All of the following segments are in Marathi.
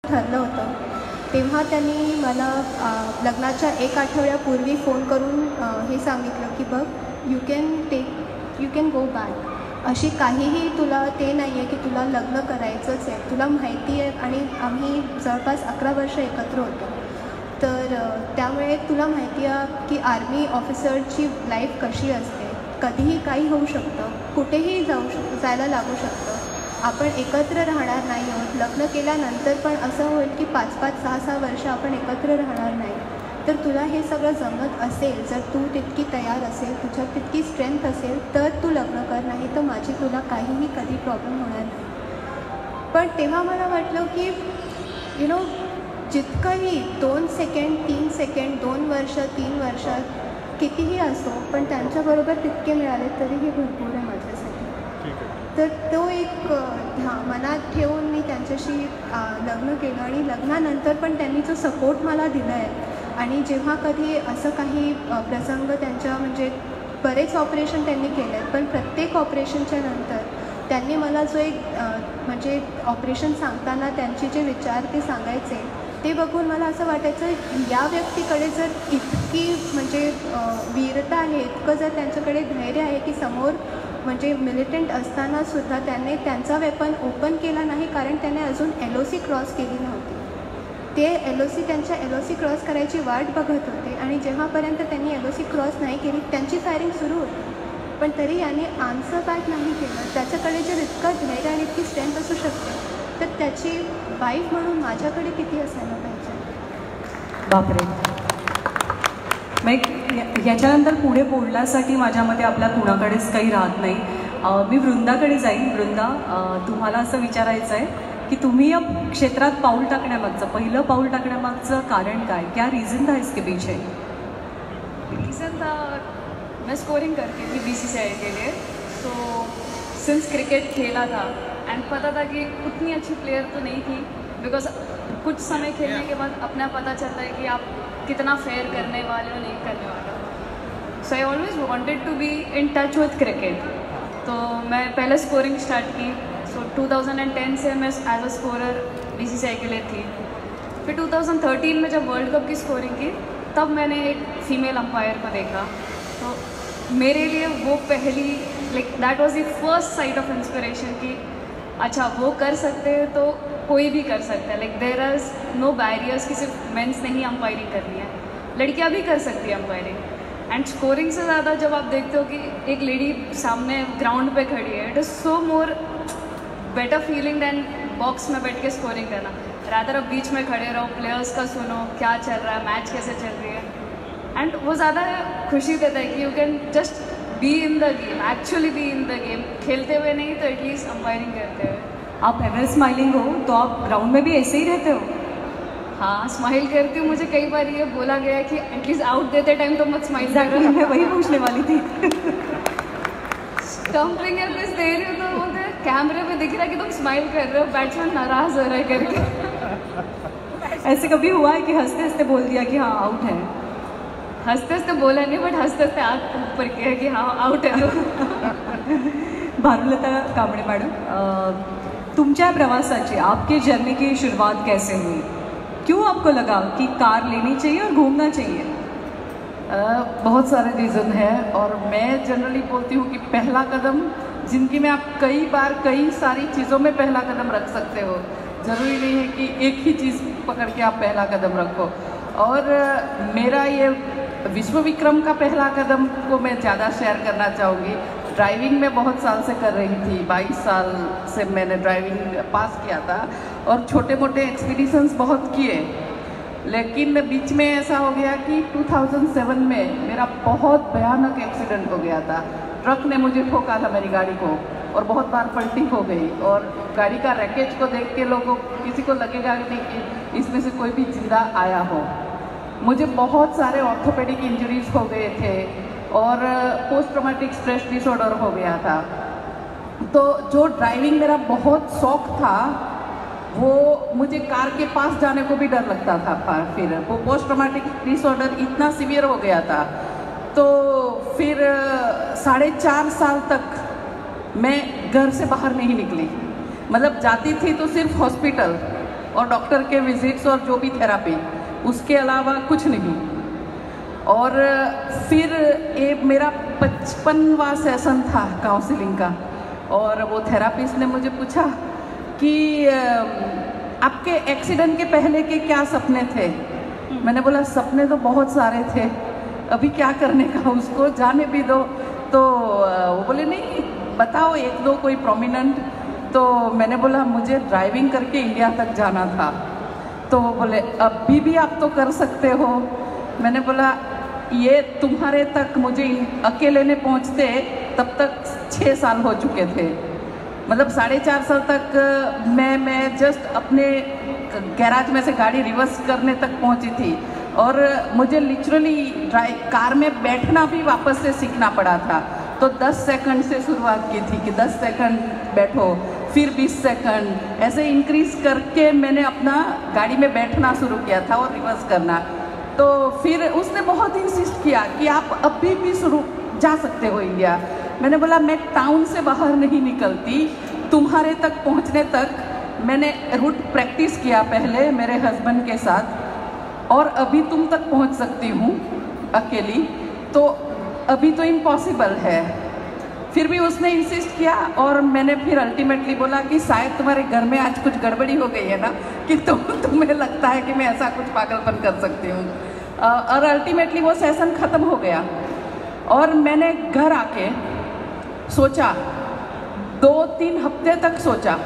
ठरलं होतं तेव्हा त्यांनी मला लग्नाच्या 1 आठवड्यापूर्वी फोन करून हे सांगितलं की बघ यू कॅन गो बॅक. अशी काहीही तुला ते नाही आहे की तुला लग्न करायचंच आहे. तुला माहिती आहे आणि आम्ही जवळपास 11 वर्ष एकत्र होतो. तर त्यामुळे तुला माहिती आहे की आर्मी ऑफिसरची लाईफ कशी असते. कधीही काही होऊ शकतं, कुठेही जायला लागू शकतं. आपण एकत्र राहणार नाही आहोत. लग्न केल्यानंतर पण असं होईल की 5-5, 6-6 वर्ष आपण एकत्र राहणार नाही. तर तुला हे सगळं जमत असेल, जर तू तितकी तयार असेल, तुझ्यात तितकी स्ट्रेंथ असेल तर तू लग्न कर, नाही तर माझी तुला काहीही कधी प्रॉब्लेम होणार नाही. पण तेव्हा मला वाटलं की जितकंही 2 सेकंड 3 सेकंड 2 वर्ष 3 वर्ष कितीही असो, पण त्यांच्याबरोबर तितके मिळाले तरीही भरपूर आहे माझ्यासाठी. तर तो एक मनात ठेवून मी त्यांच्याशी लग्न केलं आणि लग्नानंतर पण त्यांनी जो सपोर्ट मला दिला आहे आणि जेव्हा कधी असं काही प्रसंग त्यांच्या म्हणजे बरेच ऑपरेशन त्यांनी केले आहेत, पण प्रत्येक ऑपरेशनच्या नंतर त्यांनी मला जो एक म्हणजे ऑपरेशन सांगताना त्यांचे जे विचार ते सांगायचे ते बघून मला असं वाटायचं या व्यक्तीकडे जर इतकी म्हणजे वीरता आहे, इतकं जर त्यांच्याकडे धैर्य आहे की समोर म्हणजे मिलिटंट असतानासुद्धा त्याने त्यांचा वेपन ओपन केला नाही, कारण त्याने अजून LOC क्रॉस केली नव्हती. ते त्यांच्या LOC क्रॉस करायची वाट बघत होते आणि जेव्हापर्यंत त्यांनी LOC क्रॉस नाही केली त्यांची फायरिंग सुरू होती. पण तरी याने आन्सर बॅक नाही केलं. त्याच्याकडे जर इतकं धैर्य आणि इतकी स्ट्रेंथ असू शकते तर त्याची वाईफ म्हणून माझ्याकडे किती असायला पाहिजे. बापरे. मग याच्यानंतर पुढे बोलण्यासाठी माझ्यामध्ये आपल्या कुणाकडेच काही राहत नाही. मी वृंदाकडे जाईन. वृंदा, तुम्हाला असं विचारायचं आहे की तुम्ही या क्षेत्रात पाऊल टाकण्यामागचं पहिलं पाऊल टाकण्यामागचं कारण काय? क्या रीज़न था इसके पीछे? रीज़न था मैं स्कोरिंग करती थी BCCI के लिए. तो सिंस क्रिकेट खेला था एंड पता था कि उतनी अच्छी प्लेयर तो नहीं थी, बिकॉज कुछ समय खेलने के बाद अपना पता चलता है कि आप कितना फेयर करने वाले हो नहीं करने वाले हो. So I always wanted to be in touch with cricket. तो मैं पहले स्कोरिंग स्टार्ट की. सो 2010 से मैं एज अ स्कोरर BCCI के लिए थी. फिर 2013 में जब वर्ल्ड कप की स्कोरिंग की तब मैंने एक फीमेल अंपायर को देखा. तो मेरे लिए वो पहली दैट वाज the first sight of inspiration कि अच्छा वो कर सकते हैं तो कोई भी कर सकता है. देयर आर नो बैरियर्स कि सिर्फ मेंस नहीं अंपायरिंग करनी है, लड़कियां भी कर सकती है अंपायरिंग. एंड स्कोरिंग से ज़्यादा जब आप देखते हो कि एक लेडी सामने ग्राउंड पे खड़ी है, it is so more better feeling दैन बॉक्स में बैठ के स्कोरिंग करना. रादर आप बीच में खड़े रहो, प्लेयर्स का सुनो क्या चल रहा है, मैच कैसे चल रही है. एंड वो ज़्यादा खुशी देता है कि you can just be in the game, actually be in the game. खेलते हुए नहीं तो एटलीस्ट अंपायरिंग करते हुए. आप एवर स्माइलिंग हो तो आप ग्राउंड में भी ऐसे ही रहते हो? हाँ, स्माइल करती हूँ. मुझे कई बार ये बोला गया है कि एटलीस्ट आउट देते टाइम तो मत स्माइल करो. मैं वही पूछने वाली थी. स्टंपिंग या कुछ दे रही हो तो बोलते हैं कैमरे पे दिख रहा है कि तुम स्माइल कर रहे हो, बैट्समैन नाराज हो रहा है करके. ऐसे कभी हुआ है कि हंसते हंसते बोल दिया कि हाँ आउट है? हंसते हंसते बोला नहीं, बट हंसते हंसते आग ऊपर किया कि हाँ आउट है. तो भारुलता कांबळे मॅडम, तुमच्या प्रवासाची आपके जर्नी की शुरुआत कैसे हुई? क्यों आपको लगा कि कार लेनी चाहिए और घूमना चाहिए? बहुत सारे रीज़न है और मैं जनरली बोलती हूँ कि पहला कदम ज़िंदगी में आप कई बार कई सारी चीज़ों में पहला कदम रख सकते हो. ज़रूरी नहीं है कि एक ही चीज़ पकड़ के आप पहला कदम रखो. और मेरा ये विश्व विक्रम का पहला कदम को मैं ज़्यादा शेयर करना चाहूँगी. ड्राइविंग में बहुत साल से कर रही थी. 22 साल से मैंने ड्राइविंग पास किया था और छोटे मोटे एक्सपीडिशंस बहुत किए. लेकिन बीच में ऐसा हो गया कि 2007 में मेरा बहुत भयानक एक्सीडेंट हो गया था. ट्रक ने मुझे ठोका था मेरी गाड़ी को और बहुत बार पलटी हो गई. और गाड़ी का रैकेज को देख के लोगों किसी को लगेगा नहीं कि इसमें से कोई भी जिंदा आया हो. मुझे बहुत सारे ऑर्थोपेडिक इंजरीज हो गए थे और पोस्ट ट्रॉमेटिक स्ट्रेस डिसऑर्डर हो गया था. तो जो ड्राइविंग मेरा बहुत शौक था वो मुझे कार के पास जाने को भी डर लगता था. फिर वो पोस्ट ट्रॉमेटिक डिसऑर्डर इतना सीवियर हो गया था. तो फिर 4.5 साल तक मैं घर से बाहर नहीं निकली. मतलब जाती थी तो सिर्फ हॉस्पिटल और डॉक्टर के विजिट्स और जो भी थेरापी, उसके अलावा कुछ नहीं। और फिर एक मेरा 55वां सेशन था काउंसलिंग का, और वो थेरापिस्ट ने मुझे पूछा कि आपके एक्सीडेंट के पहले के क्या सपने थे? मैंने बोला सपने तो बहुत सारे थे, अभी क्या करने का, उसको जाने भी दो। तो वो बोले नहीं बताओ एक दो कोई प्रोमिनेंट। तो मैंने बोला मुझे ड्राइविंग करके इंडिया तक जाना था। तो वो बोले अभी भी आप तो कर सकते हो। मैंने बोला ये तुम्हारे तक मुझे अकेले ने पहुँचते तब तक 6 साल हो चुके थे, मतलब 4.5 साल तक मैं जस्ट अपने गैराज में से गाड़ी रिवर्स करने तक पहुंची थी। और मुझे लिटरली कार में बैठना भी वापस से सीखना पड़ा था। तो 10 सेकंड से शुरुआत की थी कि 10 सेकंड बैठो, फिर 20 सेकंड, ऐसे इंक्रीज करके मैंने अपना गाड़ी में बैठना शुरू किया था और रिवर्स करना। तो फिर उसने बहुत इंसिस्ट किया कि आप अभी भी शुरू जा सकते हो इंडिया। मैंने बोला मैं टाउन से बाहर नहीं निकलती, तुम्हारे तक पहुंचने तक मैंने रूट प्रैक्टिस किया पहले मेरे हस्बैंड के साथ, और अभी तुम तक पहुंच सकती हूँ अकेली, तो अभी तो इम्पॉसिबल है। फिर भी उसने इंसिस्ट किया, और मैंने फिर अल्टीमेटली बोला कि शायद तुम्हारे घर में आज कुछ गड़बड़ी हो गई है ना, कि तुम्हें लगता है कि मैं ऐसा कुछ पागलपन कर सकती हूँ। और अल्टीमेटली वो सेशन ख़त्म हो गया, और मैंने घर आके सोचा, 2-3 हफ्ते तक सोचा।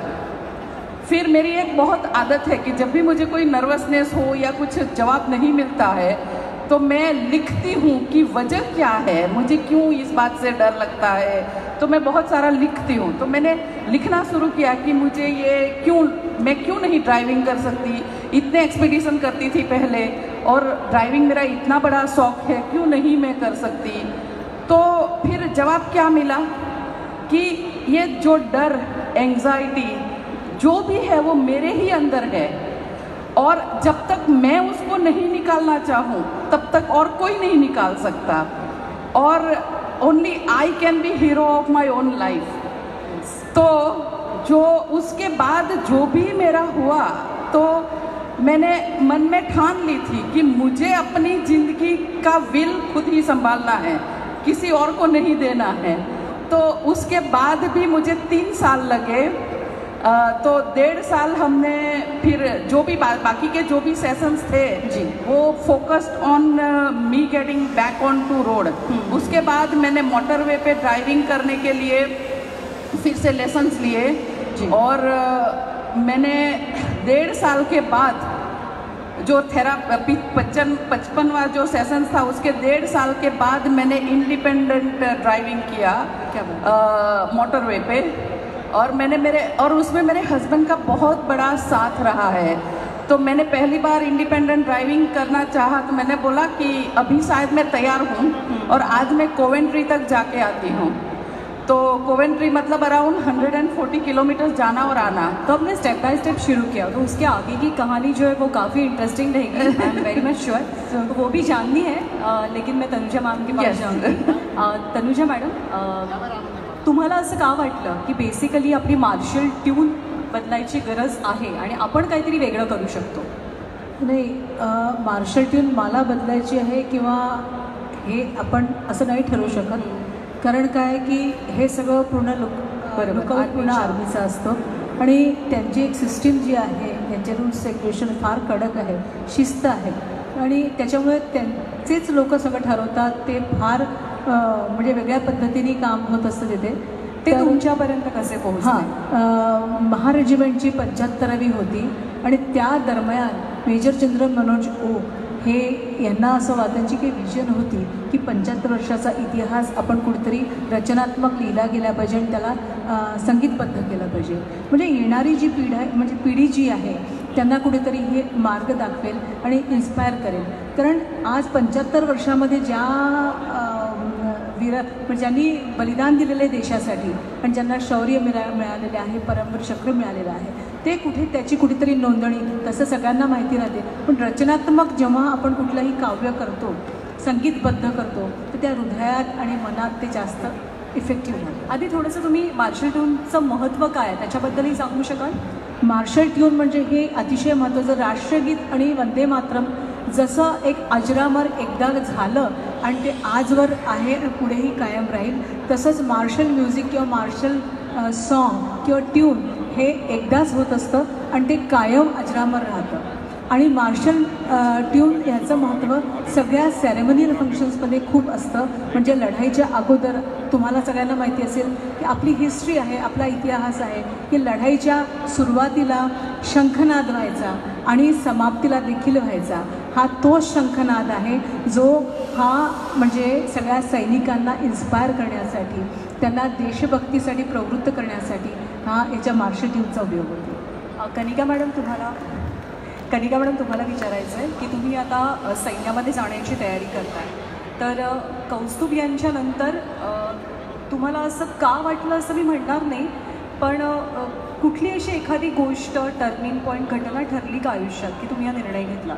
फिर मेरी एक बहुत आदत है कि जब भी मुझे कोई नर्वसनेस हो या कुछ जवाब नहीं मिलता है तो मैं लिखती हूँ कि वजह क्या है, मुझे क्यों इस बात से डर लगता है। तो मैं बहुत सारा लिखती हूँ। तो मैंने लिखना शुरू किया कि मुझे मैं क्यों नहीं ड्राइविंग कर सकती, इतने एक्सपीडिशन करती थी पहले, और ड्राइविंग मेरा इतना बड़ा शौक है, क्यों नहीं मैं कर सकती। तो फिर जवाब क्या मिला कि ये जो डर, एंग्जाइटी जो भी है वो मेरे ही अंदर है, और जब तक मैं उसको नहीं निकालना चाहूँ तब तक और कोई नहीं निकाल सकता। और only I can be hero of my own life. तो जो उसके बाद जो भी मेरा हुआ, तो मैंने मन में ठान ली थी कि मुझे अपनी ज़िंदगी का विल खुद ही संभालना है, किसी और को नहीं देना है। तो उसके बाद भी मुझे 3 साल लगे। तो 1.5 साल हमने फिर जो भी बाकी के जो भी सेशंस थे जी, वो focused on me getting back on to road. उसके बाद मैंने मोटरवे पे ड्राइविंग करने के लिए फिर से लेसन्स लिए जी। और मैंने 1.5 साल के बाद जो 55वां जो सेशन था, उसके 1.5 साल के बाद मैंने इंडिपेंडेंट ड्राइविंग किया मोटरवे पे। और उसमें मेरे हस्बैंड का बहुत बड़ा साथ रहा है। तो मैंने पहली बार इंडिपेंडेंट ड्राइविंग करना चाहा, तो मैंने बोला कि अभी शायद मैं तैयार हूँ, और आज मैं कोवेंट्री तक जाके आती हूँ। तो कोवेंट्री मतलब अराउंड 140 किलोमीटर जाना और आना। तो हमने स्टेप बाय स्टेप शुरू किया, तो उसके आगे की कहानी जो है वो काफ़ी इंटरेस्टिंग रहेगी। I am very much sure, तो वो भी जाननी है। लेकिन मैं तनुजा मैम के पास जाऊँगी। तनुजा मॅडम, तुम्हाला असं का वाटलं की बेसिकली आपली मार्शल ट्यून बदलायची गरज आहे आणि आपण काहीतरी वेगळं करू शकतो? नाही, मार्शल ट्यून मला बदलायची आहे किंवा हे आपण असं नाही ठरवू शकत. कारण काय की हे सगळं पूर्ण पूर्ण आर्मीचं असतं, आणि त्यांची एक सिस्टीम जी आहे, त्यांचे रूल्स रेग्युलेशन फार कडक आहे, शिस्त आहे, आणि त्याच्यामुळे त्यांचेच लोक सगळं ठरवतात. ते फार म्हणजे वेगळ्या पद्धतीने काम होत असतं तिथे. ते तुमच्यापर्यंत कसे पोहोचले? महार रेजिमेंटची 75वी होती, आणि त्या दरम्यान मेजर जनरल मनोज ओक हे यांना असं त्यांची काही विजन होती की 75 वर्षाचा इतिहास आपण कुठेतरी रचनात्मक लिहिला गेला पाहिजे आणि त्याला संगीतबद्ध केलं पाहिजे. म्हणजे येणारी जी पिढी जी आहे त्यांना कुठेतरी हे मार्ग दाखवेल आणि इन्स्पायर करेल. कारण आज 75 वर्षामध्ये ज्या ज्यांनी बलिदान दिलेलं आहे देशासाठी, आणि ज्यांना शौर्य मिळालेले आहे, परमवीर चक्र मिळालेलं आहे, ते त्याची कुठेतरी नोंदणी तसं सगळ्यांना माहिती राहते. पण रचनात्मक जेव्हा आपण कुठलंही काव्य करतो, संगीतबद्ध करतो, तर त्या हृदयात आणि मनात ते जास्त इफेक्टिव्ह होतं. आधी थोडंसं तुम्ही मार्शल ट्यूनचं महत्त्व काय त्याच्याबद्दलही सांगू शकाल? मार्शल ट्यून म्हणजे हे अतिशय महत्त्वाचं. राष्ट्रगीत आणि वंदे मातरम जसं एक अजरामर एकदा झालं आणि ते आजवर आहे आणि पुढेही कायम राहील, तसंच मार्शल म्युझिक किंवा मार्शल सॉन्ग किंवा ट्यून हे एकदाच होत असतं आणि ते कायम अजरामर राहतं. आणि मार्शल ट्यून ह्याचं महत्त्व सगळ्या सेरेमनियल फंक्शन्समध्ये खूप असतं. म्हणजे लढाईच्या अगोदर तुम्हाला सगळ्यांना माहिती असेल की आपली हिस्ट्री आहे, आपला इतिहास आहे की लढाईच्या सुरुवातीला शंखनाद व्हायचा आणि समाप्तीला देखील व्हायचा. हा तोच शंखनाद आहे जो म्हणजे सगळ्या सैनिकांना इन्स्पायर करण्यासाठी, त्यांना देशभक्तीसाठी प्रवृत्त करण्यासाठी याच्या मार्शल ट्यूनचा उपयोग होतो. कनिका मॅडम तुम्हाला विचारायचं आहे की तुम्ही आता सैन्यामध्ये जाण्याची तयारी करताय, तर कौस्तुभ यांच्यानंतर तुम्हाला असं का वाटलं असं मी म्हणणार नाही, पण कुठली अशी एखादी गोष्ट टर्निंग पॉईंट घटना ठरली का आयुष्यात की तुम्ही हा निर्णय घेतला?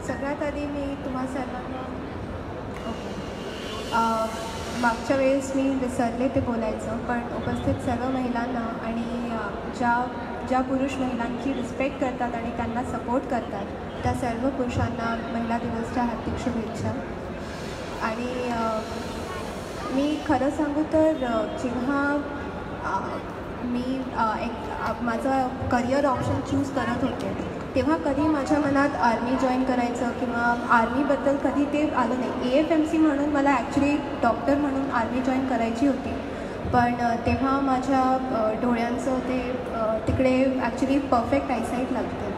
सगळ्यात आधी मी तुम्हा सर्वांना मागच्या वेळेस मी विसरले ते बोलायचं, पण उपस्थित सर्व महिलांना आणि ज्या पुरुष महिलांची रिस्पेक्ट करतात आणि त्यांना सपोर्ट करतात त्या सर्व पुरुषांना महिला दिवसच्या हार्दिक शुभेच्छा. आणि मी खरं सांगू तर जेव्हा मी माझं करिअर ऑप्शन चूज करत होते तेव्हा कधी माझ्या मनात आर्मी जॉईन करायचं किंवा आर्मीबद्दल कधी ते आलं नाही. AFMC म्हणून मला ॲक्च्युली डॉक्टर म्हणून आर्मी जॉईन करायची होती, पण तेव्हा माझ्या डोळ्यांचं तिकडे ॲक्च्युली परफेक्ट आयसाईट लागते,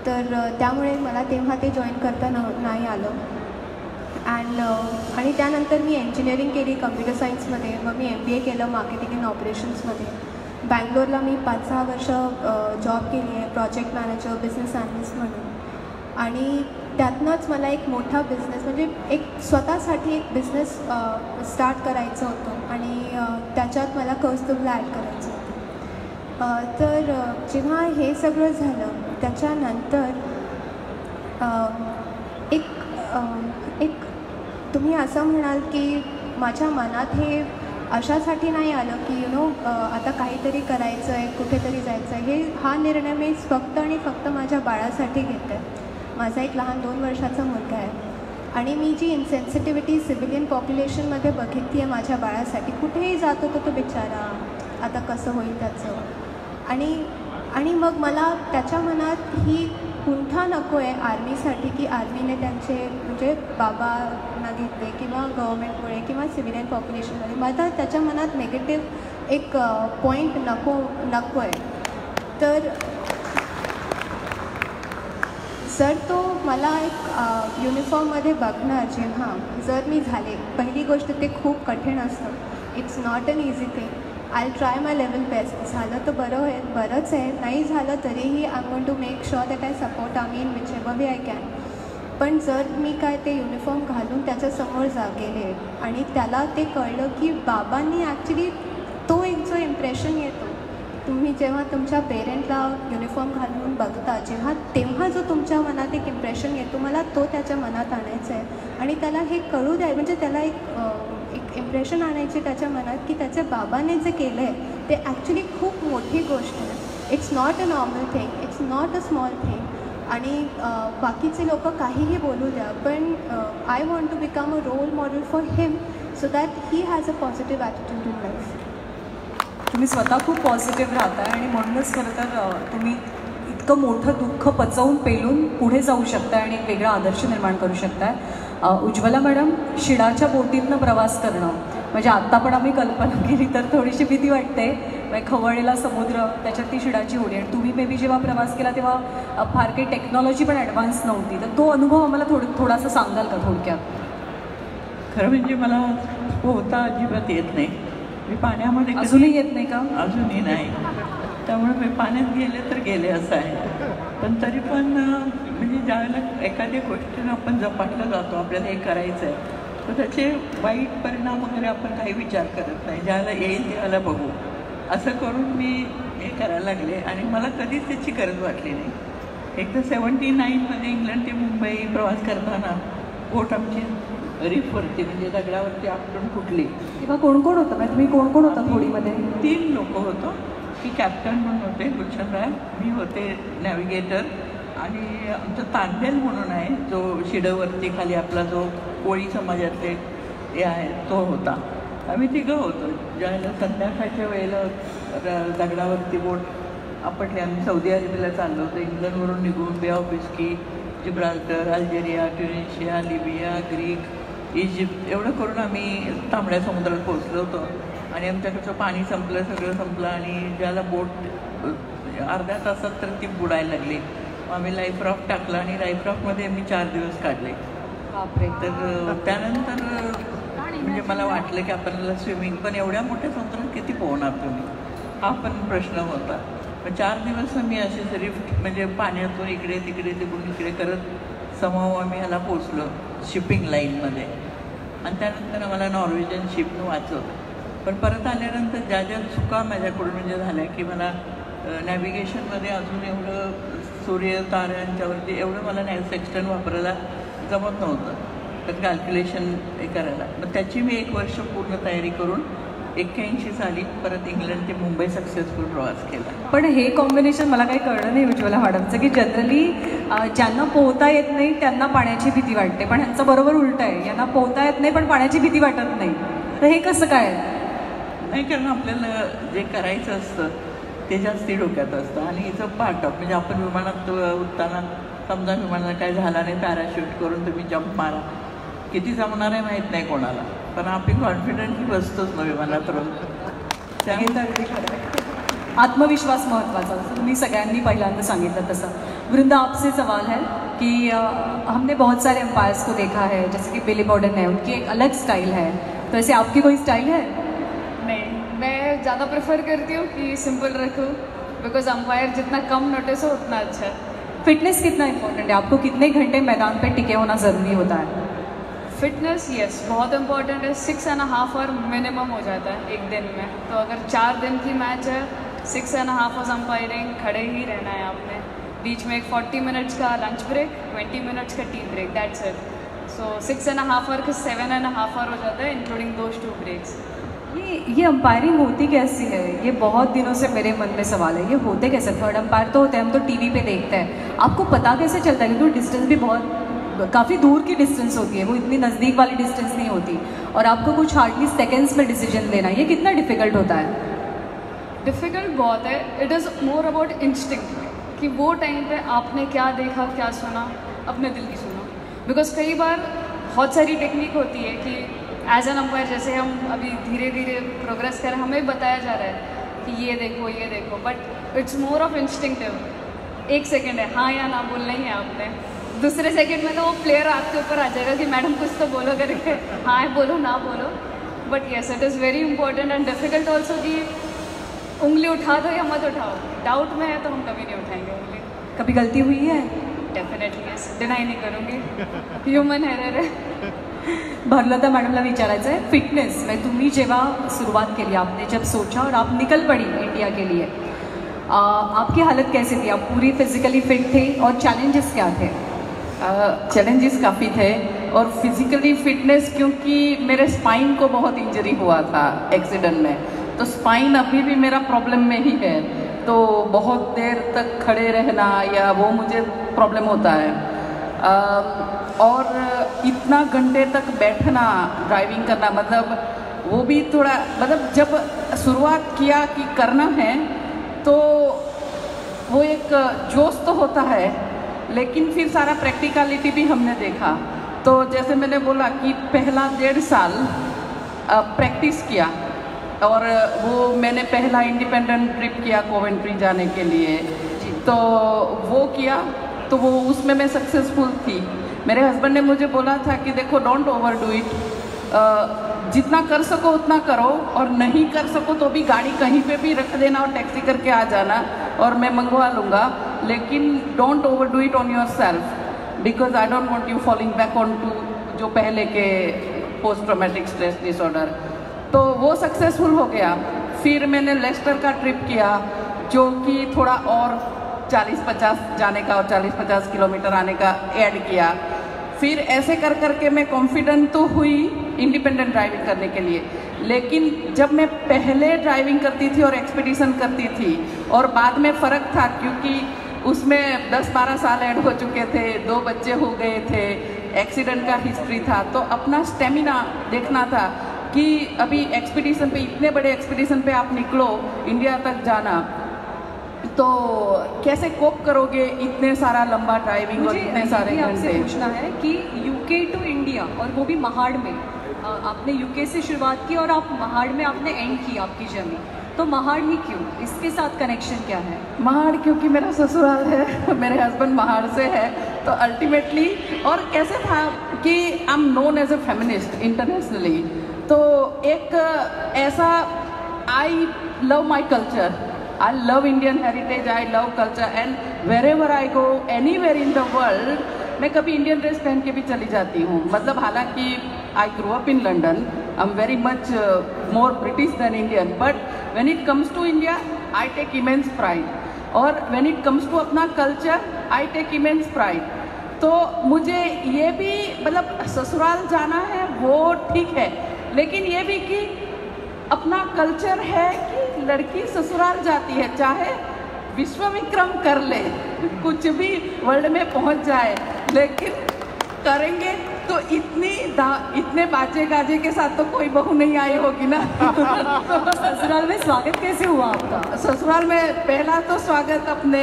तर त्यामुळे मला तेव्हा ते जॉईन करता नाही आलं. आणि त्यानंतर मी इंजिनिअरिंग केली कम्प्युटर सायन्समध्ये. मग मी MBA केलं मार्केटिंग अँड ऑपरेशन्समध्ये. बँगलोरला मी 5-6 वर्ष जॉब केली आहे, प्रोजेक्ट मॅनेजर, बिझनेस ॲनालिस्ट म्हणून. आणि त्यातनंच मला एक मोठा बिझनेस म्हणजे एक स्वतःसाठी एक बिझनेस स्टार्ट करायचं होतं आणि त्याच्यात मला कौस्तुभला ॲड करायचं होतं. तर जेव्हा हे सगळं झालं त्याच्यानंतर एक तुम्ही असं म्हणाल की माझ्या मनात हे अशासाठी नाही आलं की आता काहीतरी करायचं आहे, कुठेतरी जायचं आहे. हा निर्णय मी फक्त आणि फक्त माझ्या बाळासाठी घेते. माझा एक लहान 2 वर्षाचा मुलगा आहे आणि मी जी इन्सेन्सिटिव्हिटी सिव्हिलियन पॉप्युलेशनमध्ये बघितली आहे माझ्या बाळासाठी, कुठेही जातो तो बिचारा, आता कसं होईल त्याचं. आणि मग मला त्याच्या मनात ही कुंठा नको आहे आर्मीसाठी की आर्मीने त्यांचे म्हणजे बाबांना घेतले किंवा गव्हर्मेंटमुळे किंवा सिव्हिलियन पॉप्युलेशनमध्ये. मला त्याच्या मनात नेगेटिव्ह एक पॉईंट नको आहे. तर जर तो मला एक युनिफॉर्ममध्ये बघणार जेव्हा जर मी झाले, पहिली गोष्ट ते खूप कठीण असतं. It's not an easy thing. I try my level best. झालं तर बरंच आहे, नाही झालं तरीही I am going to make sure that I support army in which ever way I can. पण जर मी ते युनिफॉर्म घालून त्याच्यासमोर गेले आणि त्याला ते कळलं की बाबांनी ॲक्च्युली तो एक जो इम्प्रेशन येतो, तुम्ही जेव्हा तुमच्या पेरेंटला युनिफॉर्म घालून बघता तेव्हा जो तुमच्या मनात एक इम्प्रेशन येतो, मला तो त्याच्या मनात आणायचं आहे आणि त्याला हे कळू द्याय म्हणजे त्याला एक इम्प्रेशन आणायची त्याच्या मनात की त्याच्या बाबाने जे केलं आहे ते ॲक्च्युली खूप मोठी गोष्ट आहे. It's not a normal thing, it's not a small thing. आणि बाकीचे लोक काहीही बोलू द्या, पण I want to become a role model for him so that he has a positive attitude in life. तुम्ही स्वतः खूप पॉझिटिव्ह राहताय आणि म्हणूनच खरं तर तुम्ही इतकं मोठं दुःख पचवून पेलून पुढे जाऊ शकताय आणि एक वेगळा आदर्श निर्माण करू शकताय. उज्ज्वला मॅडम, शिडाच्या बोटीतनं प्रवास करणं म्हणजे आत्ता पण आम्ही कल्पना केली तर थोडीशी भीती वाटते. खवळलेला समुद्र, त्याच्यात ती शिडाची होडी, आणि तुम्ही मे बी जेव्हा प्रवास केला तेव्हा फार काही टेक्नॉलॉजी पण ॲडव्हान्स नव्हती, तर तो अनुभव आम्हाला थोडासा सांगाल का थोडक्यात? खरं म्हणजे मला पोहता अजिबात येत नाही. मी पाण्यामध्ये अजूनही येत नाही का? अजूनही नाही. त्यामुळे मी पाण्यात गेले तर गेले असं आहे. पण तरी पण म्हणजे ज्यावेळेला एखाद्या गोष्टीनं आपण झपाटलं जातो, आपल्याला हे करायचं आहे, तर त्याचे वाईट परिणाम वगैरे आपण काही विचार करत नाही. ज्याला येईल त्याला बघू असं करून मी हे करायला लागले आणि मला कधीच त्याची गरज वाटली नाही. एकदा 79मध्ये इंग्लंड ते मुंबई प्रवास करताना बोट आमची रीफवरती म्हणजे दगडावरती आपटून फुटली. तेव्हा कोण कोण होतं? तुम्ही कोण कोण होता होडीमध्ये? 3 लोक होतो. की कॅप्टन म्हणून होते गुलशनराय, मी होते नॅव्हिगेटर, आणि आमचं तांडेल म्हणून आहे जो शिडवरती खाली आपला जो कोळी समाजातले हे आहे तो होता. आम्ही तिघं होतो. ज्यावेळेला संध्याकाळच्या वेळेला दगडावरती बोट आपटली. आम्ही सौदी अरेबियाला चाललो होतो. इंग्लंडवरून निघून bay of Biscay, Gibraltar, Algeria, Tunisia, Libya, Greek, Egypt एवढं करून आम्ही तांबड्या समुद्रात पोहोचलो होतो. आणि आमच्याकडचं पाणी संपलं, सगळं संपलं, आणि ज्याला बोट अर्ध्या तासात तर ती बुडायला लागली. आम्ही लाईफ रॉक टाकलं आणि लाईफ रॉकमध्ये आम्ही 4 दिवस काढले. बापरे. तर त्यानंतर म्हणजे मला वाटलं की आपल्याला स्विमिंग, पण एवढ्या मोठ्या समुद्रात किती पोहणार तुम्ही, हा पण प्रश्न होता. पण 4 दिवस मी असे रिफ्ट म्हणजे पाण्यातून इकडे तिकडे तिकडून इकडे करत समूह आम्ही ह्याला पोचलो शिपिंग लाईनमध्ये. आणि त्यानंतर आम्हाला नॉर्वेजियन शिपनं वाचवलं. पण परत आल्यानंतर ज्या ज्या चुका माझ्याकडून म्हणजे झाल्या की मला नॅव्हिगेशनमध्ये अजून एवढं सूर्य ताऱ्यांच्यावरती एवढं मला सेक्स्टन वापरायला जमत नव्हतं, तर कॅल्क्युलेशन हे करायला. मग त्याची मी 1 वर्ष पूर्ण तयारी करून 81 साली परत इंग्लंड ते मुंबई सक्सेसफुल प्रवास केला. पण हे कॉम्बिनेशन मला काही कळलं नाही उज्ज्वला मॅडमचं, की जनरली ज्यांना पोहता येत नाही त्यांना पाण्याची भीती वाटते, पण ह्यांचं बरोबर उलट आहे, यांना पोहता येत नाही पण पाण्याची भीती वाटत नाही. तर हे कसं काय? नाही, कारण आपल्याला जे करायचं असतं ते जास्ती डोक्यात असतं. आणि हिचं पार्ट ऑफ म्हणजे आपण विमानात उडताना समजा विमानाला काय झाला नाही, पॅराशूट करून तुम्ही जंप मारा, किती जमणार आहे माहीत नाही कोणाला, पण आपली कॉन्फिडंटली बसतोच ना विमानात रोज. त्यामुळे आत्मविश्वास महत्त्वाचा, तुम्ही सगळ्यांनी पहिल्यांदा सांगितलं तसं. वृंदा, आपसे सवाल है कि हमने बहुत सारे एम्पायर्स को देखा है, जैसे कि बिली बॉर्डन है, उनकी एक अलग स्टाइल है, तो ऐसे आपकी कोई स्टाइल है? नहीं, मैं ज़्यादा प्रेफर करती हूँ कि सिंपल रखूँ, बिकॉज अंपायर जितना कम नोटिस हो उतना अच्छा है. फिटनेस कितना इम्पोर्टेंट है आपको? कितने घंटे मैदान पे टिके होना ज़रूरी होता है? फिटनेस यस बहुत इम्पॉर्टेंट है. 6.5 आवर मिनिमम हो जाता है एक दिन में. तो अगर 4 दिन की मैच है, 6.5 आवर्स अंपायरिंग, खड़े ही रहना है आपने. बीच में एक 40 मिनट्स का लंच ब्रेक, 20 मिनट्स का tea break, that's it. So 6.5 hour का 7.5 आवर हो जाता है, इंक्लूडिंग दोज 2 ब्रेक्स. ये अंपायरिंग होती कैसी है? ये बहुत दिनों से मेरे मन में सवाल है, ये होते कैसे? थर्ड अंपायर तो होते हैं, हम तो टीवी पे देखते हैं, आपको पता कैसे चलता है? क्योंकि डिस्टेंस भी बहुत काफ़ी दूर की डिस्टेंस होती है, वो इतनी नज़दीक वाली डिस्टेंस नहीं होती, और आपको कुछ हार्डली सेकेंड्स में डिसीजन लेना, ये कितना डिफ़िकल्ट होता है? डिफ़िकल्ट बहुत है. It is more about instinct कि वो टाइम पे आपने क्या देखा, क्या सुना, अपने दिल की सुना. बिकॉज कई बार बहुत सारी टेक्निक होती है कि एज एन अंपायर, जैसे हम अभी धीरे धीरे प्रोग्रेस कर रहे हैं, हमें बताया जा रहा है कि ये देखो, but it's more of instinctive. 1 second है, हाँ या ना बोलना ही है आपने. दूसरे सेकेंड में तो वो प्लेयर आपके ऊपर आ जाएगा कि मैडम कुछ तो बोलो करके, हाँ बोलो ना बोलो. But yes, it is very important end difficult also कि उंगली उठा दो या मत उठाओ. डाउट में है तो हम कभी नहीं उठाएंगे उंगली. कभी गलती हुई है? डेफिनेटली येस, डिनाई नहीं करूँगी, ह्यूमन एरर है. भरलता मॅडमला विचारायचं आहे, फिटनेस म्हणजे तुम्ही जेव्हा सुरुवात केली, आपने जब सोचा और आप निकल पड़ी इंडिया के लिए, आपकी हालत कैसी थी? आप पूरी फिजिकली फिट थे और चैलेंजेस क्या थे? चैलेंजेस काफ़ी थे, और फिजिकली फिटनेस क्योंकि मेरे स्पाइन को बहुत इंजरी हुआ था एक्सीडेंट में, तो स्पाइन अभी भी मेरा प्रॉब्लम में ही है. तो बहुत देर तक खड़े रहना या वो मुझे प्रॉब्लम होता है. और इतना घंटे तक बैठना, ड्राइविंग करना, मतलब वो भी थोड़ा, मतलब जब शुरुआत किया कि करना है तो वो एक जोश तो होता है, लेकिन फिर सारा प्रैक्टिकलिटी भी हमने देखा. तो जैसे मैंने बोला कि पहला 1.5 साल प्रैक्टिस किया, और वो मैंने पहला इंडिपेंडेंट ट्रिप किया कोवेंट्री जाने के लिए, तो वो किया, तो वो उसमें मैं सक्सेसफुल थी. मेरे हस्बैंड ने मुझे बोला था कि देखो, डोंट ओवर डू इट, जितना कर सको उतना करो, और नहीं कर सको तो भी गाड़ी कहीं पे भी रख देना और टैक्सी करके आ जाना और मैं मंगवा लूँगा, लेकिन don't overdo it on yourself, because I don't want you falling back on to जो पहले के पोस्ट ट्रॉमेटिक स्ट्रेस डिसऑर्डर. तो वो सक्सेसफुल हो गया. फिर मैंने लेस्टर का ट्रिप किया, जो कि थोड़ा और 40-50 जाने का और 40-50 किलोमीटर आने का ऐड किया. फिर ऐसे कर करके मैं कॉन्फिडेंट तो हुई इंडिपेंडेंट ड्राइविंग करने के लिए, लेकिन जब मैं पहले ड्राइविंग करती थी और एक्सपीडिशन करती थी और बाद में फ़र्क था, क्योंकि उसमें 10-12 साल ऐड हो चुके थे, 2 बच्चे हो गए थे, एक्सीडेंट का हिस्ट्री था, तो अपना स्टेमिना देखना था कि अभी एक्सपीडिशन पे, इतने बड़े एक्सपीडिशन पे आप निकलो, इंडिया तक जाना, तो कैसे कोप करोगे इतने सारा लंबा ड्राइविंग और इतने सारे घंटे। आपसे पूछना है कि यूके टू इंडिया और वो भी महाड़ में, आपने यूके से शुरुआत की और आप महाड़ में आपने एंड की आपकी जर्नी, तो महाड़ ही क्यों, इसके साथ कनेक्शन क्या है? महाड़ क्योंकि मेरा ससुराल है, मेरे हस्बैंड महाड़ से है, तो अल्टीमेटली, और कैसे था कि I am known as a feminist internationally, तो एक ऐसा, I love my culture, I love Indian heritage, I love culture, and wherever I go, anywhere in the world, मैं कभी इंडियन ड्रेस पहन के भी चली जाती हूँ। मतलब हालांकि I grew up in London, I'm very much more British than Indian, but when it comes to India, I take immense pride. और when it comes to Apna culture, I take immense pride. तो मुझे ये भी, मतलब ससुराल जाना है वो ठीक है, लेकिन ये भी कि अपना कल्चर है कि लड़की ससुराल जाती है, चाहे विश्व विक्रम कर ले, कुछ भी वर्ल्ड में पहुंच जाए, लेकिन करेंगे तो इतने बाजे गाजे के साथ तो कोई बहू नहीं आई होगी ना। ससुराल में स्वागत कैसे हुआ आपका? ससुराल में पहला तो स्वागत अपने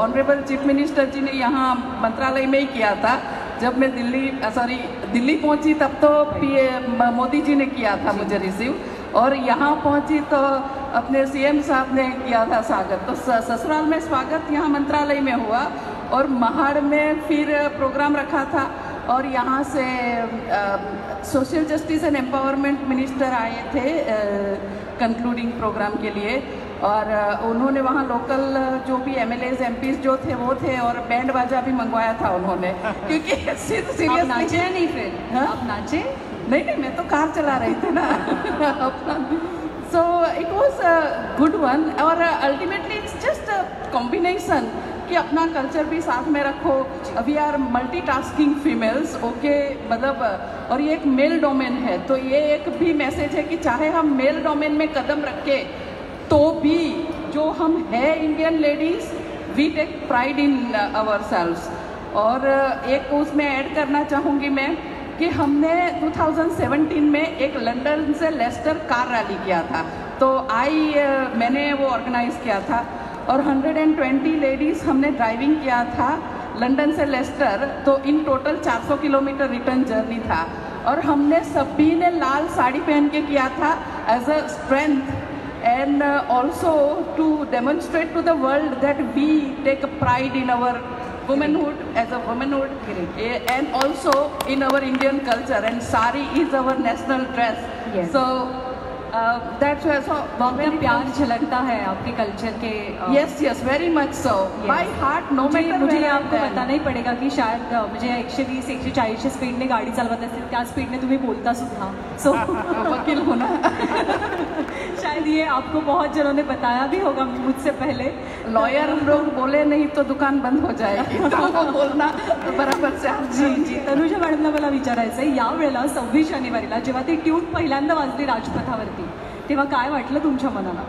ऑनरेबल चीफ मिनिस्टर जी ने यहाँ मंत्रालय में ही किया था। जब मैं दिल्ली पहुंची तब तो मोदी जी ने किया था मुझे रिसीव, और यहाँ पहुंची तो अपने सीएम साहब ने किया था स्वागत। तो ससुराल में स्वागत यहाँ मंत्रालय में हुआ, और महाड़ में फिर प्रोग्राम रखा था, और यहाँ से social justice and empowerment minister आए थे कंक्लूडिंग प्रोग्राम के लिए, और उन्होंने वहाँ लोकल जो भी MLAs MPs जो थे वो थे, और बैंड बाजा भी मंगवाया था उन्होंने, क्योंकि सीरियसली नाचे या नहीं फिर? हाँ? आप नाचे? नहीं, मैं तो कार चला रही थी ना। So it was a good one, और ultimately it's just a combination कि अपना कल्चर भी साथ में रखो। We are multitasking females, okay, मतलब, और ये एक मेल डोमेन है, तो ये एक भी मैसेज है कि चाहे हम मेल डोमेन में कदम रखें तो भी जो हम है Indian ladies, we take pride in ourselves. और एक उसमें ऐड करना चाहूँगी मैं कि हमने 2017 में एक लंदन से लेस्टर कार रैली किया था, तो मैंने वो ऑर्गेनाइज किया था, और 120 लेडीज़ हमने ड्राइविंग किया था लंदन से लेस्टर, तो in total 400 kilometre return journey था, और हमने सभी ने लाल साड़ी पहन के किया था as a strength, and also to demonstrate to the world that we take a pride in our womanhood, as a womanhood, and also in our Indian culture, and sari is our national dress. Yes. So that's why, so बहुत प्यार झलकता है आपके culture K. yes, very much so. Yes. By heart, no matter मुझे where आपको बताना ही पडेगा की शायद मुझे 120-140 स्पीडने गाडी चालवत असतील, त्या स्पीडने तुम्ही बोलता सुद्धा, सो वकील होना। शायद ये आपको बहुत जनों ने बताया भी होगा मुझसे पहले। लॉयर लोग बोले नहीं तो दुकान बंद हो जाएगी, तो बोलना बरोबर से। जी, तनुजा मॅडमला मला विचारायचं आहे, यावेळेला 26 जानेवारीला जेव्हा ती ट्यून पहिल्यांदा वाजली राजपथावरती, तेव्हा काय वाटलं तुमच्या मनाला?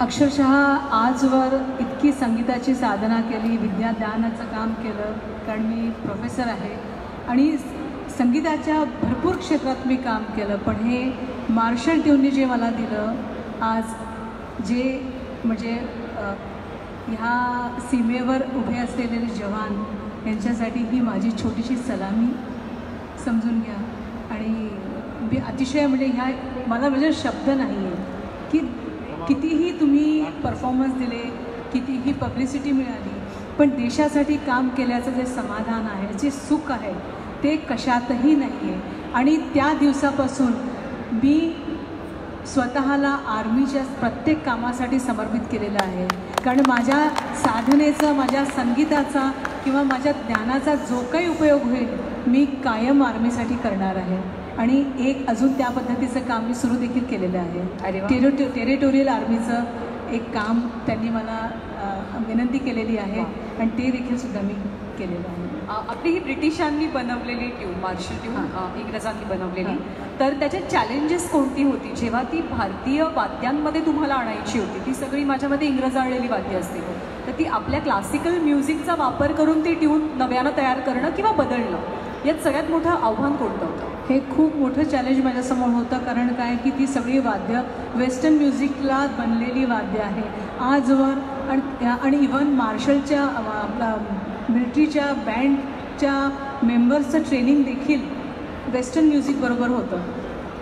अक्षरशः आजवर इतकी संगीताची साधना केली, विज्ञानाचं काम केलं, कारण मी प्रोफेसर आहे आणि संगीताच्या भरपूर क्षेत्रात मी काम केलं, पण हे मार्शल ट्यूनने जे मला दिलं आज, जे म्हणजे ह्या सीमेवर उभे असलेले जवान यांच्यासाठी ही माझी छोटीशी सलामी समजून घ्या। आणि मी अतिशय म्हणजे ह्या मला म्हणजे शब्द नाही आहे की कितीही तुम्ही परफॉर्मन्स दिले, कितीही पब्लिसिटी मिळाली, पण देशासाठी काम केल्याचं जे समाधान आहे, जे सुख आहे, ते कशातही नाही आहे। आणि त्या दिवसापासून मी स्वतःला आर्मीच्या प्रत्येक कामासाठी समर्पित केलेलं आहे, कारण माझ्या साधनेचा, माझ्या संगीताचा किंवा माझ्या ज्ञानाचा जो काही उपयोग होईल, मी कायम आर्मीसाठी करणार आहे। आणि एक अजून त्या पद्धतीचं काम मी सुरू देखील केलेलं आहे। टेरिटोरियल आर्मीचं एक काम त्यांनी मला विनंती केलेली आहे, आणि ते देखील सुद्धा मी केलेलं आहे. आपली ही ब्रिटिशांनी बनवलेली ट्यून, मार्शल ट्यून इंग्रजांनी बनवलेली, तर त्याच्यात चॅलेंजेस कोणती होती जेव्हा ती भारतीय वाद्यांमध्ये तुम्हाला आणायची होती? ती सगळी माझ्यामध्ये इंग्रजाळलेली वाद्य असतील, तर ती आपल्या क्लासिकल म्युझिकचा वापर करून ती ट्यून नव्यानं तयार करणं किंवा बदलणं, यात सगळ्यात मोठं आव्हान कोणतं होतं? हे खूप मोठं चॅलेंज माझ्यासमोर होतं, कारण काय की ती सगळी वाद्य वेस्टर्न म्युझिकला बनलेली वाद्य आहे आजवर, आणि इव्हन मार्शलच्या आपला मिलिटरीच्या बँडच्या मेंबर्सचं ट्रेनिंग देखील वेस्टर्न म्युझिकबरोबर होतं.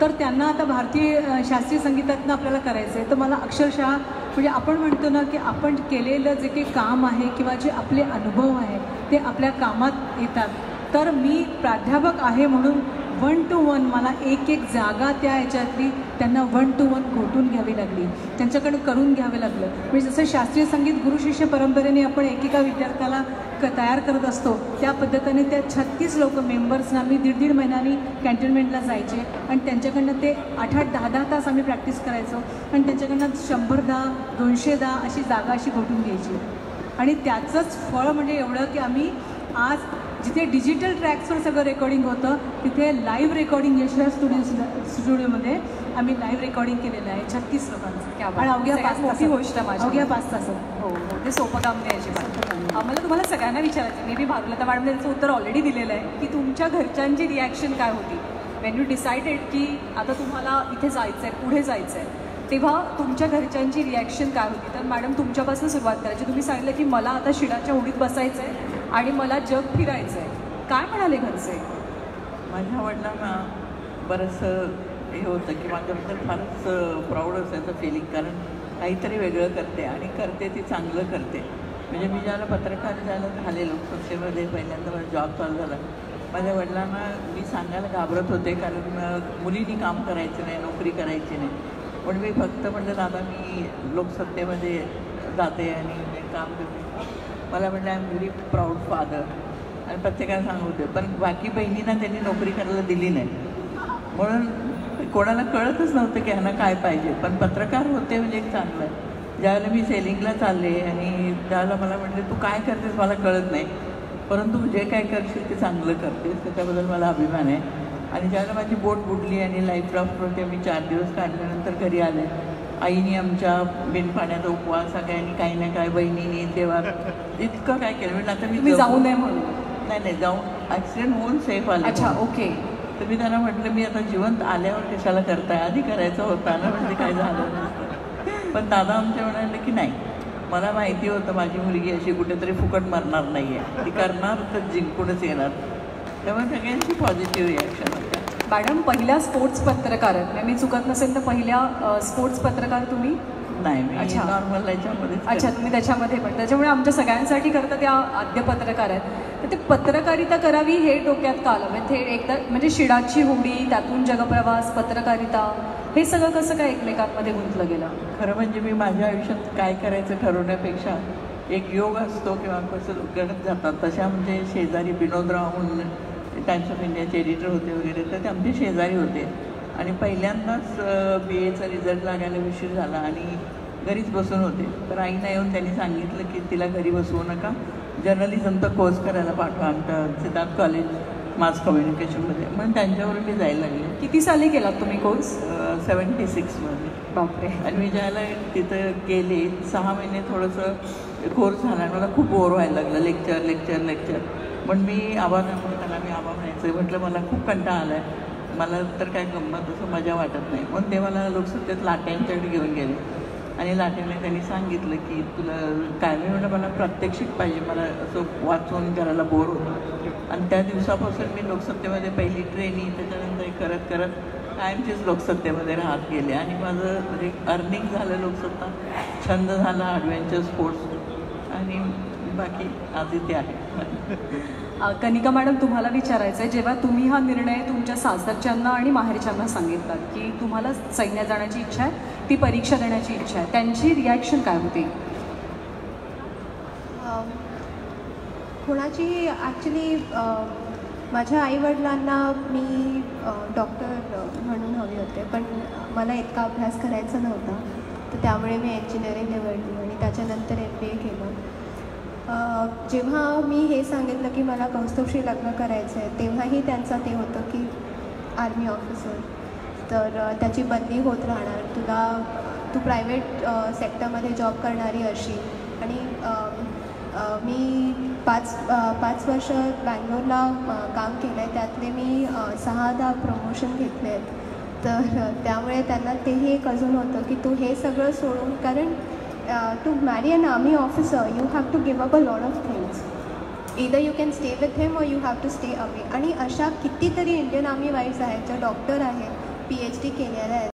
तर त्यांना आता भारतीय शास्त्रीय संगीतातनं आपल्याला करायचं आहे, तर मला अक्षरशः म्हणजे आपण म्हणतो ना की आपण केलेलं जे काही काम आहे किंवा जे आपले अनुभव आहे ते आपल्या कामात येतात. तर मी प्राध्यापक आहे म्हणून 1 to 1 मला एक एक जागा त्या ह्याच्यातली त्यांना 1 to 1 घोटून घ्यावी लागली, त्यांच्याकडे करून घ्यावं लागलं. म्हणजे जसं शास्त्रीय संगीत गुरुशिष्य परंपरेने आपण एकेका विद्यार्थ्याला तयार करत असतो, त्या पद्धतीने त्या 36 लोक मेंबर्सना मी 1.5 महिन्यांनी कॅन्टोन्मेंटला जायचे आणि त्यांच्याकडनं ते 8-8, 10-10 तास आम्ही प्रॅक्टिस करायचो आणि त्यांच्याकडनं 100-10, 200-10 अशी जागा अशी घोटून घ्यायची. आणि त्याचंच फळ म्हणजे एवढं की आम्ही आज जिथे डिजिटल ट्रॅक्सवर सगळं रेकॉर्डिंग होतं तिथे लाईव्ह रेकॉर्डिंग यशराज स्टुडिओमध्ये आम्ही लाईव्ह रेकॉर्डिंग केलेलं आहे 36 लोकांचं. आणि अवघ्या 5 मोठी गोष्ट माझी, अवघ्या 5 तासात. हो, ते सोपं काम नाही अजिबात. मला तुम्हाला सगळ्यांना विचारायचं, मे बी भारुलता मॅडमने त्याचं उत्तर ऑलरेडी दिलेलं आहे, की तुमच्या घरच्यांची रिॲक्शन काय होती वेन यू डिसाइडेड की आता तुम्हाला इथे जायचं आहे, पुढे जायचं आहे, तेव्हा तुमच्या घरच्यांची रिॲक्शन काय होती? तर मॅडम तुमच्यापासून सुरुवात करायची. तुम्ही सांगितलं की मला आता शिडाच्या उडीत बसायचं आहे आणि मला जग फिरायचं आहे, काय म्हणाले घरचे? माझ्या वडिलांना बरंचसं हे होतं की माझ्याबद्दल फारच प्राऊड असायचं फिलिंग, कारण काहीतरी वेगळं करते आणि करते ती चांगलं करते. म्हणजे मी ज्याला पत्रकार झाले लोकसत्तेमध्ये पहिल्यांदा माझा जॉब चालू झाला, माझ्या वडिलांना मी सांगायला घाबरत होते, कारण मुलींनी काम करायचं नाही, नोकरी करायची नाही. पण मी फक्त म्हटलं दादा मी लोकसत्तेमध्ये जाते आणि मी काम करते. मला म्हटलं I am very proud father, आणि प्रत्येकाला सांगत होते. पण बाकी बहिणींना त्यांनी नोकरी करायला दिली नाही, म्हणून कोणाला कळतच नव्हतं की ह्यांना काय पाहिजे. पण पत्रकार होते म्हणजे एक चांगलं आहे. ज्यावेळेला मी सेलिंगला चालले आणि त्यावेळेला मला म्हटले तू काय करतेस मला कळत नाही, परंतु जे काय करशील ते चांगलं करतेस, त्याच्याबद्दल मला अभिमान आहे. आणि ज्यावेळेला माझी बोट बुडली आणि लाईफ राफ्टवरती आम्ही 4 दिवस काढल्यानंतर घरी आले, आईने आमच्या बिनपाण्याचा उपवास सगळ्यांनी काही ना काय बहिणीने तेव्हा इतकं काय केलं. म्हणजे आता मी जाऊ नये म्हणून नाही जाऊन ॲक्सिडेंट होऊन सेफ आले. अच्छा, ओके. तर मी त्यांना म्हटलं मी आता जिवंत आल्यावर कशाला करताय, आधी करायचं होता ना, म्हणजे काय झालं नसतं. पण दादा आमच्या म्हणाले की नाही, मला माहिती होतं माझी मुलगी अशी कुठेतरी फुकट मरणार नाही आहे, ती करणार तर जिंकूनच येणार. त्यामुळे सगळ्यांची पॉझिटिव्ह रिॲक्शन होत्या. मॅडम पहिल्या स्पोर्ट्स पत्रकार, मी चुकत नसेल तर पहिल्या स्पोर्ट्स पत्रकार तुम्ही? नाही, मी नॉर्मल याच्यामध्ये. अच्छा, तुम्ही त्याच्यामध्ये पण. त्याच्यामुळे आमच्या सगळ्यांसाठी खरं तर त्या आद्य पत्रकार आहेत. तर ते पत्रकारिता करावी हे डोक्यात का आलं? म्हणजे एकदा म्हणजे शिडाची होडी, त्यातून जगप्रवास, पत्रकारिता, हे सगळं कसं काय एकमेकांमध्ये गुंतलं गेलं? खरं म्हणजे मी माझ्या आयुष्यात काय करायचं ठरवण्यापेक्षा एक योग असतो किंवा कसं गणत जातात, तशा म्हणजे शेजारी विनोदराव म्हणून टाइम्स ऑफ इंडियाचे एडिटर होते वगैरे, तर ते आमचे शेजारी होते. आणि पहिल्यांदाच BAचा रिझल्ट लागायला उशीर झाला आणि घरीच बसून होते. तर आईना येऊन त्यांनी सांगितलं की तिला घरी बसवू नका, जर्नलिझमचा कोर्स करायला पाठवा आमच्या सिद्धार्थ कॉलेज मास कम्युनिकेशनमध्ये. म्हणून त्यांच्यावरून मी जायला लागले. किती साली केलात तुम्ही कोर्स? 76मध्ये. बापरे. आणि मी ज्याला तिथं गेले 6 महिने थोडंसं कोर्स झाला आणि मला खूप बोर व्हायला लागलं, लेक्चर लेक्चर लेक्चर. पण मी आबा त्याला मी आबा म्हणायचं, म्हटलं मला खूप कंटाळा आला आहे, मला तर काय गंमत असं मजा वाटत नाही. म्हणून ते मला लोकसत्तेत लाट्यांच्याकडे घेऊन गेले आणि लाट्याने त्यांनी सांगितलं की तुला काय, मी म्हटलं मला प्रात्यक्षिक पाहिजे, मला असं वाचून करायला बोर होतं. आणि त्या दिवसापासून मी लोकसत्तेमध्ये पहिली ट्रेनिंग, त्याच्यानंतर करत करत कायमचीच लोकसत्तेमध्ये राहत गेले. आणि माझं म्हणजे अर्निंग झालं लोकसत्ता, छंद झाला ॲडव्हेंचर स्पोर्ट्स, आणि बाकी आज इथे आहे. कनिका मॅडम, तुम्हाला विचारायचं आहे, जेव्हा तुम्ही हा निर्णय तुमच्या सासरच्यांना आणि माहेरच्यांना सांगितलात की तुम्हाला सैन्यात जाण्याची इच्छा आहे, ती परीक्षा देण्याची इच्छा आहे, त्यांची रिॲक्शन काय होती? कोणाची ॲक्च्युली माझ्या आईवडिलांना मी डॉक्टर म्हणून हवी होते, पण मला इतका अभ्यास करायचा नव्हता, तर त्यामुळे मी इंजिनिअरिंग निवडली आणि त्याच्यानंतर MBA केलं. जेव्हा मी हे सांगितलं की मला कौस्तुभशी लग्न करायचं आहे तेव्हाही त्यांचं ते होतं की आर्मी ऑफिसर तर त्याची बदली होत राहणार, तू प्रायव्हेट सेक्टरमध्ये जॉब करणारी अशी. आणि मी पाच वर्ष बँगलोरला काम केलं आहे, त्यातले मी 6-10 प्रमोशन घेतले आहेत. तर त्यामुळे त्यांना तेही एक अजून होतं की तू हे सगळं सोडून, कारण to marry an army officer you have to give up a lot of things. Either you can stay with him और you have to stay away. आणि अशा कितीतरी इंडियन आर्मी वाईफ्स आहेत ज्या डॉक्टर आहेत, PhD केलेल्या आहेत,